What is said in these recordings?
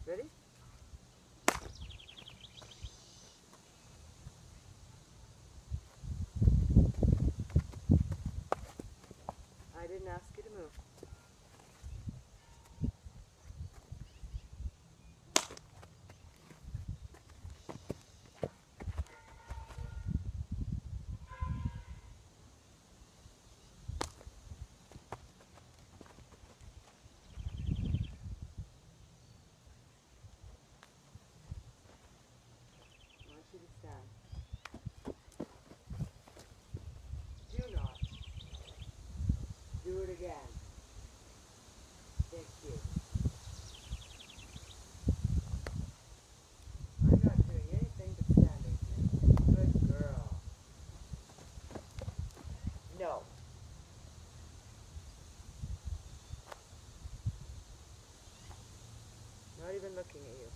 Ready? I didn't ask you to move. I want you to stand. Do not do it again. Thank you. I'm not doing anything but standing here. Good girl. No. Not even looking at you.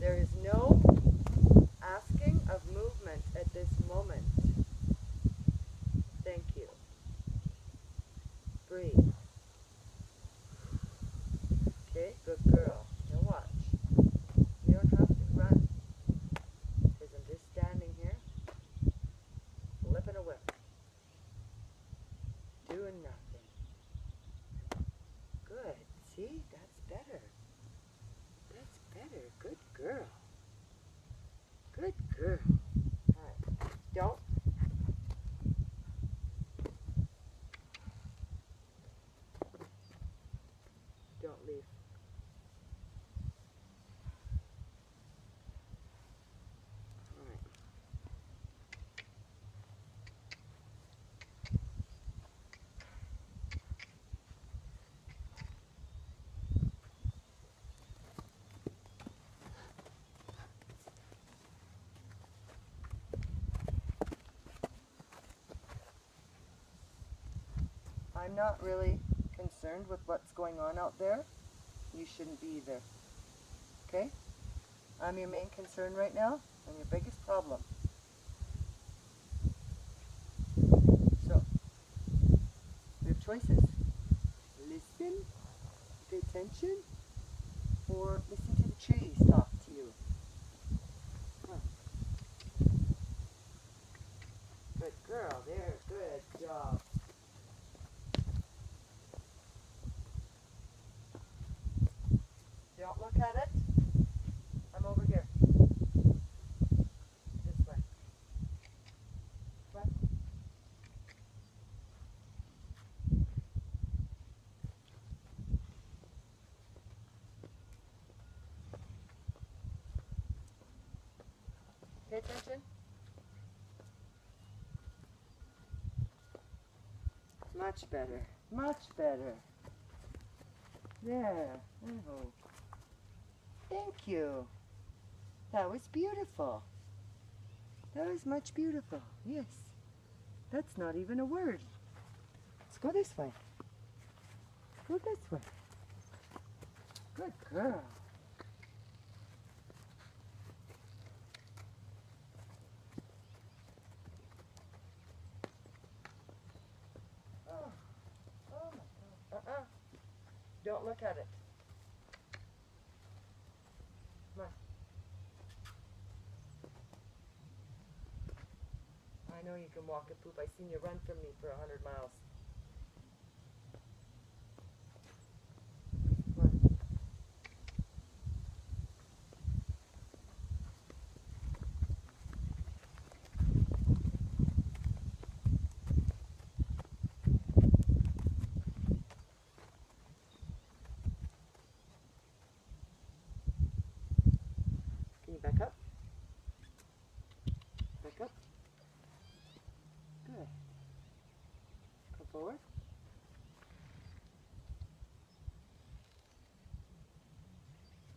There is no asking of movement at this moment. Thank you. Breathe. Okay, good girl. Now watch. You don't have to run. Because I'm just standing here, flipping a whip. Doing nothing. Good. See? That's better. That's better. Good girl. Good girl. Alright. Don't. Don't leave. Alright. I'm not really concerned with what's going on out there. You shouldn't be either. Okay? I'm your main concern right now. I'm your biggest problem. So, we have choices. Listen, pay attention, or listen to the trees talk to you. Come on. Good girl, there, good job. Don't look at it. I'm over here. This way. What? Pay attention. Much better. Much better. There. Oh. Thank you. That was beautiful. That was much beautiful. Yes. That's not even a word. Let's go this way. Go this way. Good girl. Oh. Oh my God. Don't look at it. Come on. I know you can walk and poop. I seen you run from me for 100 miles. Come on. Can you back up? Back up. Good. Come forward.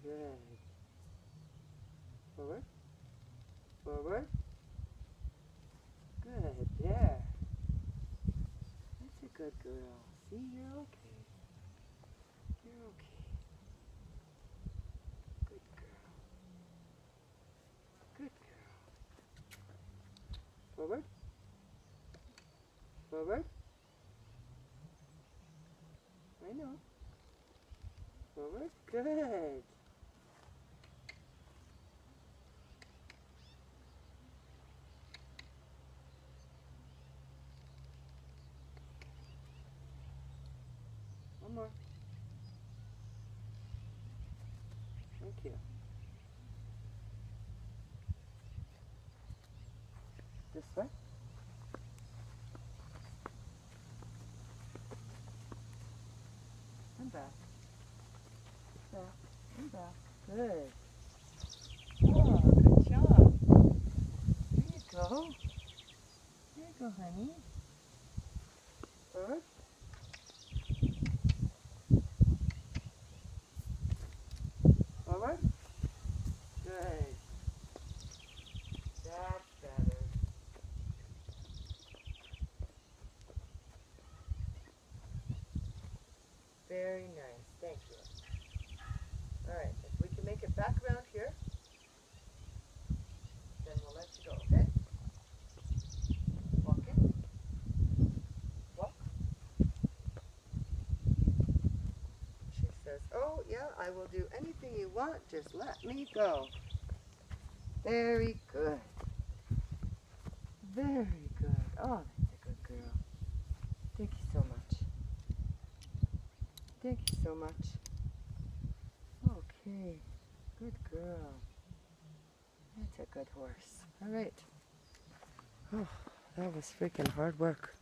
Good. Forward. Forward. Good. There. That's a good girl. See, you're okay. You're okay. Good girl. Good girl. Forward. Forward. I know. Forward. We're good. One more. Thank you. This way. And back. Back and back. Good. Oh, good job. There you go. There you go, honey. Forward. Forward. Good. That's better. Very nice. Thank you. All right. If we can make it back around here, then we'll let you go, okay? Walk in. Walk. She says, oh, yeah, I will do anything you want. Just let me go. Very good. Very good. Oh, that's a good girl. Thank you so much. Thank you so much. Okay. Good girl. That's a good horse. All right. Oh, that was freaking hard work.